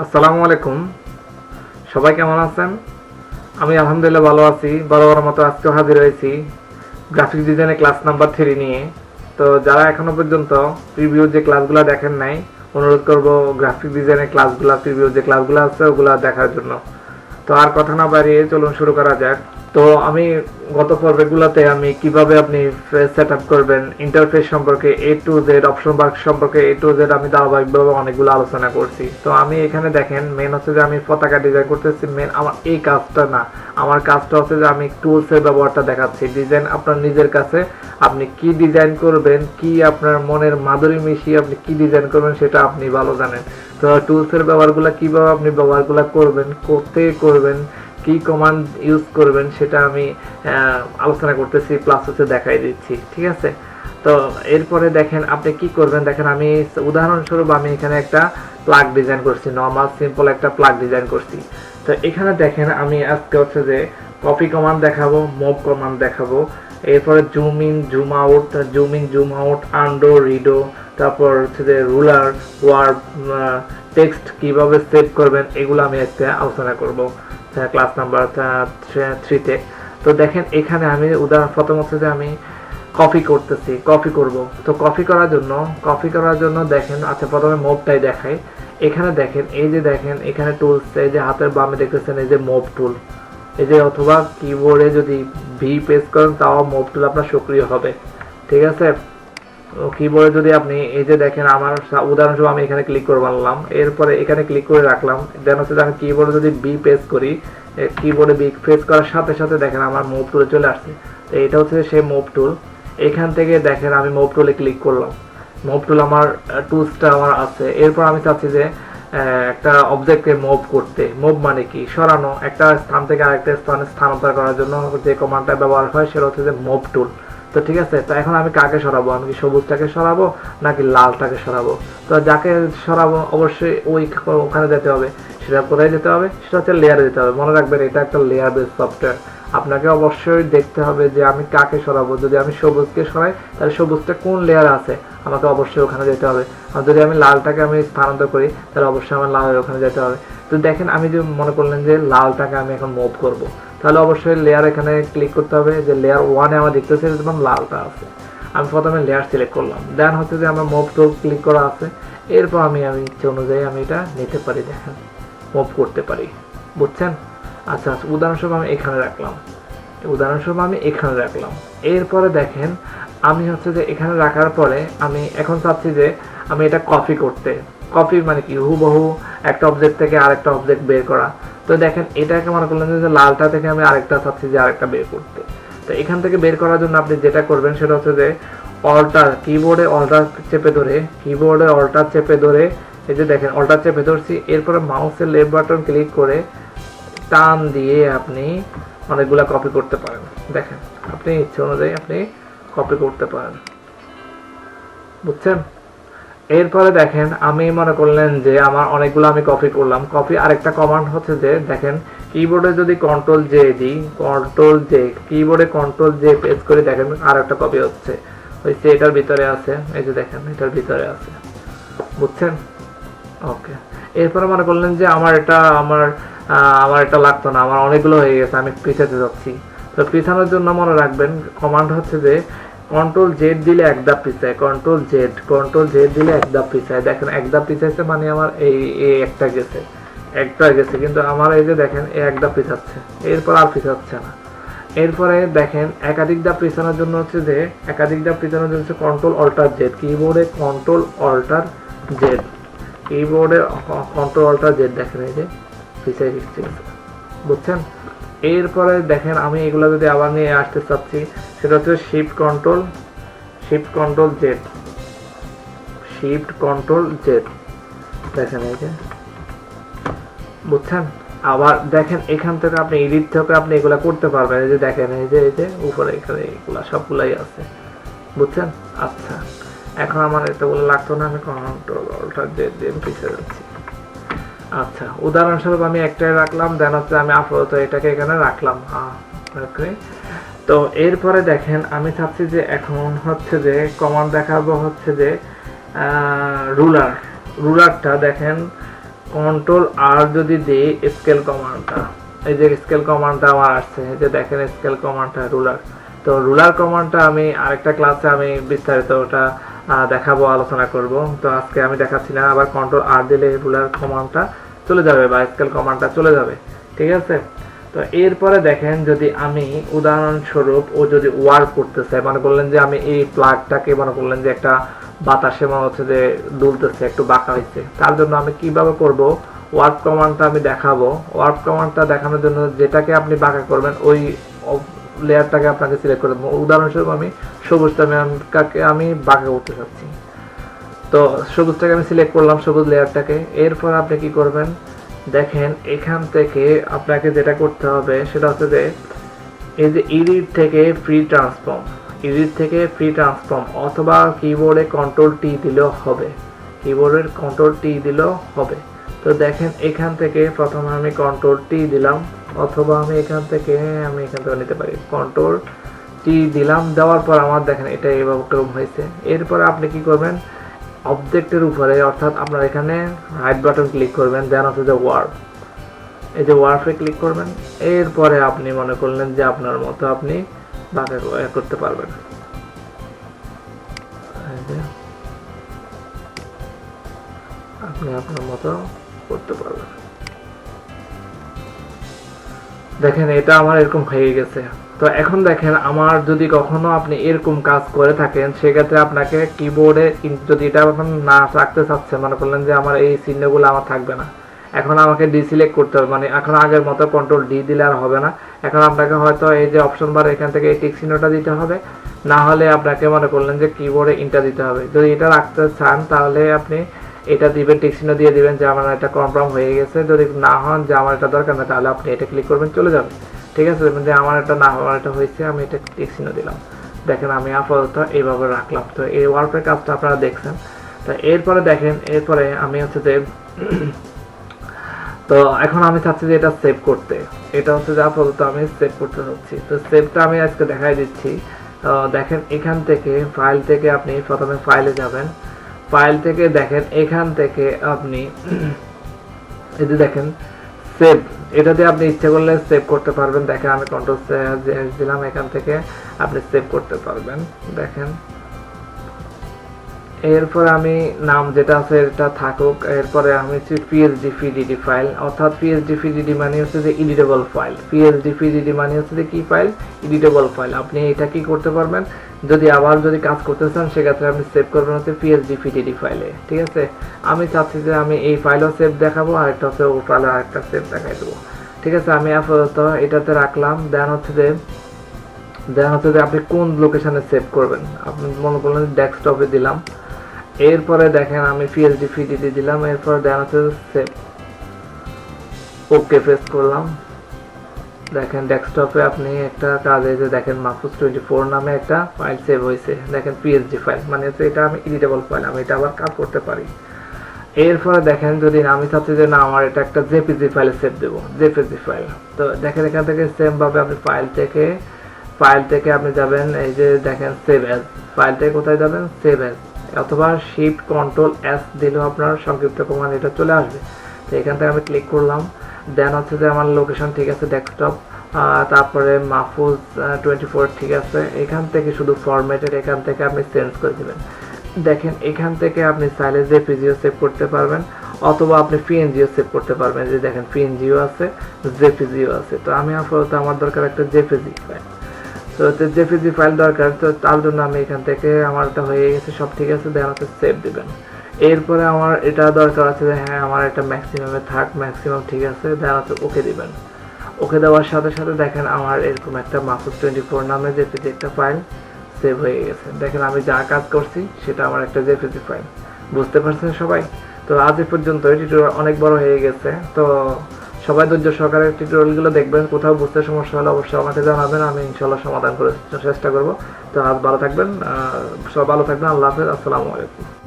আসসালামু আলাইকুম, সবাই কেমন আছেন? আমি আলহামদুলিল্লাহ ভালো আছি। বরাবর মতো আজকেও হাজির হয়েছি গ্রাফিক ডিজাইনের ক্লাস নাম্বার 3 নিয়ে। তো যারা এখনো পর্যন্ত প্রিভিউ যে ক্লাসগুলো দেখেন নাই, অনুরোধ করব গ্রাফিক ডিজাইনের ক্লাসগুলো, প্রিভিউ যে ক্লাসগুলো আছে ওগুলো দেখার জন্য। তো আর কথা না বাড়িয়ে চলুন শুরু করা যাক। তো আমি গত পর্বগুলোতে আমি কিভাবে আপনি সেট আপ করবেন, ইন্টারফেস সম্পর্কে এ টু জেড, অপশন বার সম্পর্কে এ টু জেড আমি ধারাবাহিকভাবে অনেকগুলো আলোচনা করছি। তো আমি এখানে দেখেন মেন হচ্ছে যে আমি পতাকা ডিজাইন করতেছি। মেন আমার এই কাজটা না, আমার কাজটা হচ্ছে যে আমি টুলসের ব্যবহারটা দেখাচ্ছি। ডিজাইন আপনার নিজের কাছে, আপনি কি ডিজাইন করবেন, কি আপনার মনের মাধুরী মিশিয়ে আপনি কি ডিজাইন করবেন সেটা আপনি ভালো জানেন। তো টুলসের ব্যবহারগুলো কিভাবে আপনি ব্যবহারগুলো করবেন, কোথায় করবেন, কি কমান্ড ইউজ করবেন সেটা আমি আলোচনা করতেছি, প্লাস হচ্ছে দেখাই দিচ্ছি। ঠিক আছে, তো এরপরে দেখেন আপনি কি করবেন। দেখেন আমি উদাহরণস্বরূপ আমি এখানে একটা প্লাগ ডিজাইন করছি, নর্মাল সিম্পল একটা প্লাগ ডিজাইন করছি। তো এখানে দেখেন আমি আজকে হচ্ছে যে কপি কমান্ড দেখাবো, মুভ কমান্ড দেখাবো, এরপরে zoom in zoom out, undo, redo, তারপর হচ্ছে যে রুলার, ওয়ার্ড, টেক্সট কিভাবে সেভ করবেন এগুলো আমি আজকে আলোচনা করব ক্লাস নাম্বার 3-তে। তো দেখেন এখানে আমি উদাহরণ প্রথম হচ্ছে যে আমি কপি করব। তো কপি করার জন্য দেখেন, আচ্ছা প্রথমে মুভটাই দেখাই। এখানে দেখেন, এই যে দেখেন এখানে টুলস, এই যে হাতের বামে দেখতেছেন এই যে মুভ টুল, এই যে অথবা কিবোর্ডে যদি ভি প্রেস করেন তাও মুভ টুল আপনার সক্রিয় হবে। ঠিক আছে, কিবোর্ডে যদি আপনি এই যে দেখেন আমার উদাহরণস্বরূপ আমি এখানে ক্লিক করে বানালাম, এরপরে এখানে ক্লিক করে রাখলাম, দেন হচ্ছে আমি কিবোর্ডে যদি বি প্রেস করি, কিবোর্ডে বি প্রেস করার সাথে সাথে দেখেন আমার মুভ টুলে চলে আসছে। তো এটা হচ্ছে সেই মুভ টুল। এখান থেকে দেখেন আমি মুভ টুলে ক্লিক করলাম, মুভ টুল আমার টুলসটা আমার আছে। এরপর আমি চাচ্ছি যে একটা অবজেক্টকে মুভ করতে। মুভ মানে কি? সরানো, একটা স্থান থেকে আরেকটা স্থানে স্থানান্তর করার জন্য যে কমান্ডটা ব্যবহার হয় সেটা হচ্ছে যে মুভ টুল। তো ঠিক আছে, তো এখন আমি কাকে সরাবো? আমি কি সবুজটাকে সরাবো নাকি লালটাকে সরাবো? তো যাকে সরাবো অবশ্যই ওখানে যেতে হবে। সেটা কোথায় যেতে হবে? সেটা হচ্ছে লেয়ারে যেতে হবে। মনে রাখবেন এটা একটা লেয়ার বেস সফটওয়্যার। আপনাকে অবশ্যই দেখতে হবে যে আমি কাকে সরাবো। যদি আমি সবুজকে সরাই তাহলে সবুজটা কোন লেয়ার আছে, আমাকে অবশ্যই ওখানে যেতে হবে। আর যদি আমি লালটাকে আমি স্থানান্তর করি তাহলে অবশ্যই আমার লালের ওখানে যেতে হবে। তো দেখেন আমি যে মনে করলেন যে লালটাকে আমি এখন মুভ করব, তাহলে অবশ্যই লেয়ার এখানে ক্লিক করতে হবে। যে লেয়ার 1-এ আমার দেখতেছে যেমন লালটা আছে, আমি প্রথমে লেয়ার সিলেক্ট করলাম, দেন হচ্ছে যে আমার মুভ টুল ক্লিক করা আছে। এরপর আমি ইচ্ছে অনুযায়ী আমি এটা নিতে পারি, দেখেন মুভ করতে পারি। বুঝছেন? আচ্ছা, উদাহরণস্বরূপ আমি এখানে রাখলাম। এরপরে দেখেন আমি হচ্ছে যে এখানে রাখার পরে আমি এখন চাচ্ছি যে আমি এটা কপি মানে কি? হুবহু একটা অবজেক্ট থেকে আরেকটা অবজেক্ট বের করা। তো দেখেন এটাকে মনে করলেন যে লালটা থেকে আমি আরেকটা চাচ্ছি যে আরেকটা বের করতে। তো এখান থেকে বের করার জন্য আপনি যেটা করবেন সেটা হচ্ছে যে কিবোর্ডে অল্টার চেপে ধরে এই যে দেখেন অল্টার চেপে ধরছি, এরপরে মাউসের লেফট বাটন ক্লিক করে টান দিয়ে আপনি অনেকগুলা কপি করতে পারেন। দেখেন আপনি ইচ্ছে অনুযায়ী আপনি কপি করতে পারেন। বুঝছেন? এরপরে দেখেন আমি মনে করলেন যে আমার অনেকগুলো আমি কপি করলাম। কপি আরেকটা কমান্ড হচ্ছে যে দেখেন কিবোর্ডে যদি কন্ট্রোল জে দিই, কিবোর্ডে কন্ট্রোল জে প্রেস করে দেখেন আর একটা কপি হচ্ছে। এটার ভিতরে আছে, এই যে দেখেন এটার ভিতরে আছে। বুঝছেন? ওকে, এরপরে মনে করলেন যে আমার এটা লাগতো না, আমার অনেকগুলো হয়ে গেছে, আমি পিছাতে যাচ্ছি। তো পিছানোর জন্য মনে রাখবেন কমান্ড হচ্ছে যে কন্ট্রোল জেড দিলে এক ধাপ পিছায়, কন্ট্রোল জেড দিলে এক ধাপ পিছায়। দেখেন এক ধাপ পিছাইছে মানে আমার এই একটা গেছে, কিন্তু আমার এই যে দেখেন এই এক ধাপ পিছাচ্ছে, এরপর আর পিছাচ্ছে না। এরপরে দেখেন একাধিক ধাপ পিছানোর জন্য হচ্ছে কন্ট্রোল অল্টার জেড, কিবোর্ডে কন্ট্রোল অল্টার জেড, দেখেন এই যে পিছাই দিচ্ছে। বুঝছেন? এরপরে দেখেন আমি এগুলো যদি আবার নিয়ে আসতে চাচ্ছি সেটা হচ্ছে শিফট কন্ট্রোল জেড, দেখেন এই যে। বুঝছেন? আবার দেখেন এখান থেকে আপনি এডিট থেকে আপনি এগুলা করতে পারবেন। এই যে দেখেন এই যে উপরে এখানে এগুলা সবগুলাই আছে। বুঝছেন? আচ্ছা, এখন আমার এতগুলো লাগতো না, আমি কন্ট্রোল অল্টার জেড দিয়ে পিছিয়ে যাচ্ছি। আচ্ছা, উদাহরণস্বরূপ আমি একটাই রাখলাম, দেন হচ্ছে আমি আপাতত এটাকে এখানে রাখলাম। তো এরপরে দেখেন আমি চাচ্ছি যে এখন হচ্ছে যে কমান্ড দেখাবো হচ্ছে যে রুলারটা দেখেন কন্ট্রোল আর যদি দিই স্কেল কমান্ডটা, এই যে স্কেল কমান্ডটা আমার আসছে, এই যে দেখেন স্কেল কমান্ডটা রুলার। তো রুলার কমান্ডটা আমি আরেকটা ক্লাসে আমি বিস্তারিত ওটা দেখাবো, আলোচনা করব। তো আজকে আমি দেখাচ্ছি না। আবার কন্ট্রোল আর দিলে রুলার কমান্ডটা চলে যাবে বা স্কেল কমান্ডটা চলে যাবে, ঠিক আছে। তো এরপরে দেখেন যদি আমি উদাহরণস্বরূপ ও যদি ওয়ার্ক করতে চাই, মনে করলেন যে আমি এই প্লাগটাকে মনে করলেন যে একটা বাতাসে মনে হচ্ছে যে দুলতেছে, একটু বাঁকা হয়েছে, তার জন্য আমি কিভাবে করব, ওয়ার্ক কমান্ডটা আমি দেখাবো। ওয়ার্ক কমান্ডটা দেখানোর জন্য যেটাকে আপনি বাঁকা করবেন ওই লেয়ারটাকে আপনাকে সিলেক্ট করে দেবো। উদাহরণস্বরূপ আমি সবুজটাকে আমি বাঁকা করতে চাচ্ছি, তো সবুজটাকে আমি সিলেক্ট করলাম, সবুজ লেয়ারটাকে। এরপর আপনি কি করবেন, দেখেন এখান থেকে আপনাকে যেটা করতে হবে সেটা হচ্ছে যে এই যে এডিট থেকে ফ্রি ট্রান্সফর্ম, এডিট থেকে ফ্রি ট্রান্সফর্ম অথবা কিবোর্ডে কন্ট্রোল টি দিলেও হবে, কিবোর্ডের কন্ট্রোল টি দিলেও হবে। তো দেখেন এখান থেকে প্রথমে আমি কন্ট্রোল টি দিলাম, অথবা আমি এখান থেকে নিতে পারি, কন্ট্রোল টি দিলাম। দেওয়ার পর আমার দেখেন এটা এরকম হয়েছে। এরপরে আপনি কি করবেন, অবজেক্টের উপরে অর্থাৎ আপনার এখানে রাইট বাটন ক্লিক করবেন, দেন হচ্ছে যে ওয়ার্প, এই যে ওয়ার্পে ক্লিক করবেন। এরপরে আপনি মনে করলেন যে আপনার মতো আপনি বাঁকা করতে পারবেন, আপনি আপনার মতো করতে পারবেন। দেখেন এটা আমার এরকম হয়ে গেছে। তো এখন দেখেন আমার যদি কখনো আপনি এরকম কাজ করে থাকেন, সেক্ষেত্রে আপনাকে কিবোর্ডে যদি এটা এখন না রাখতে চাচ্ছেন, মনে করলেন যে আমার এই চিহ্নগুলো আমার থাকবে না, এখন আমাকে ডিসিলেক্ট করতে হবে, মানে এখন আগের মতো কন্ট্রোল ডি দিলে আর হবে না। এখন আপনাকে হয়তো এই যে অপশন বার এখান থেকে এই টিক চিহ্নটা দিতে হবে, না হলে আপনাকে মনে করলেন যে কিবোর্ডে ইন্টার দিতে হবে। যদি এটা রাখতে চান তাহলে আপনি এটা দিবেন, টিক চিহ্ন দিয়ে দিবেন যে আমার এটা কনফার্ম হয়ে গেছে। যদি না হন যে আমার এটা দরকার না, তাহলে আপনি এটা ক্লিক করবেন, চলে যাবে, ঠিক আছে। যে আমার এটা না, আমার এটা হয়েছে, আমি এটা টিক চিহ্ন দিলাম। দেখেন আমি আপাতত এইভাবে রাখলাম। তো এই ওয়ার্পের কাজটা আপনারা দেখছেন। তো এরপরে দেখেন, এরপরে আমি হচ্ছে যে তো এখন আমি চাচ্ছি যে এটা সেভ করতে, এটা হচ্ছে যে আপাতত আমি সেভ করতে চাচ্ছি। তো সেভটা আমি আজকে দেখাই দিচ্ছি। দেখেন এখান থেকে ফাইল থেকে আপনি প্রথমে ফাইলে যাবেন, ফাইল থেকে দেখেন এখান থেকে আপনি এই যে দেখেন সেভ, এটাতে আপনি ইচ্ছা করলে সেভ করতে পারবেন। দেখেন আমি কন্ট্রোল দিলাম, এখান থেকে আপনি সেভ করতে পারবেন। দেখেন এরপর আমি নাম যেটা আছে এটা থাকুক। এরপরে আমি পিএসডি পিডিডি ফাইল, অর্থাৎ পিএসডি পিডিডি মানে হচ্ছে যে এডিটেবল ফাইল। পিএসডি পিডিডি মানে হচ্ছে যে কি ফাইল, এডিটেবল ফাইল। আপনি এটা কি করতে পারবেন, যদি আবার যদি কাজ করতে চান সেক্ষেত্রে আপনি সেভ করবেন হচ্ছে পিএসডি পিডিডি ফাইলে, ঠিক আছে। আমি চাচ্ছি যে আমি এই ফাইলও সেভ দেখাবো, আরেকটা হচ্ছে ও ফাইলে আরেকটা সেভ দেখাই দেবো, ঠিক আছে। আমি আপাতত এটাতে রাখলাম। দেন হচ্ছে যে আপনি কোন লোকেশনে সেভ করবেন, আপনি মনে করলেন ডেস্কটপে দিলাম। এরপরে দেখেন আমি পিএসডি পিডিডি দিলাম, এরপর দেন হচ্ছে সেভ, ওকে প্রেস করলাম। দেখেন ডেস্কটপে আপনি একটা কাজ এই যে দেখেন মাহফুজ 24 নামে একটা ফাইল সেভ হয়েছে। দেখেন পিএসডি ফাইল মানে হচ্ছে এটা আমি এডিটেবল ফাইল, আমি এটা আবার কাজ করতে পারি। এরপরে দেখেন যদি আমি চাচ্ছি যে না আমার এটা একটা জেপিজি ফাইলে সেভ দেবো, জেপিজি ফাইল। তো দেখেন এখান থেকে সেম ভাবে আপনি ফাইল থেকে আপনি যাবেন, এই যে দেখেন সেভ অ্যাজ, ফাইল থেকে কোথায় যাবেন, সেভ অ্যাজ, অথবা শিফট কন্ট্রোল এস দিলেও আপনার সংক্ষিপ্ত কমান্ড এটা চলে আসবে। তো এখান থেকে আমি ক্লিক করলাম। দেন হচ্ছে যে আমার লোকেশন ঠিক আছে ডেস্কটপ, তারপরে মাহফুজ 24 ঠিক আছে। এখান থেকে শুধু ফরম্যাটের এখান থেকে আপনি চেঞ্জ করে দেবেন। দেখেন এখান থেকে আপনি চাইলে জেপিজিও সেভ করতে পারবেন, অথবা আপনি পিএনজিও সেভ করতে পারবেন। যে দেখেন পিএনজিও আছে, জেপিজিও আছে। তো আমি আপাতত আমার দরকার একটা জেপিজি ফাইল, তো জেপিজি ফাইল দরকার, তো তার জন্য আমি এখান থেকে আমার এটা হয়ে গেছে, সব ঠিক আছে। দেন হচ্ছে সেভ দিবেন। এরপরে আমার এটা দরকার আছে যে হ্যাঁ আমার এটা ম্যাক্সিমামে থাক, ম্যাক্সিমাম ঠিক আছে। দেন হচ্ছে ওকে দিবেন। ওকে দেওয়ার সাথে সাথে দেখেন আমার এরকম একটা মাহফুজ 24 নামে জেপিজি একটা ফাইল সেভ হয়ে গেছে। দেখেন আমি যা কাজ করছি সেটা আমার একটা জেপিজি ফাইল। বুঝতে পারছেন সবাই? তো আজ এ পর্যন্ত টিউটোরিয়াল অনেক বড় হয়ে গেছে। তো সবাই ধৈর্য সহকারে টিউটোরিয়ালগুলো দেখবেন। কোথাও বুঝতে সমস্যা হলে অবশ্যই আমাকে জানাবেন, আমি ইনশাআল্লাহ সমাধান করার চেষ্টা করব। তো আজ ভালো থাকবেন, সব ভালো থাকবেন। আল্লাহ হাফেজ, আসসালামু আলাইকুম।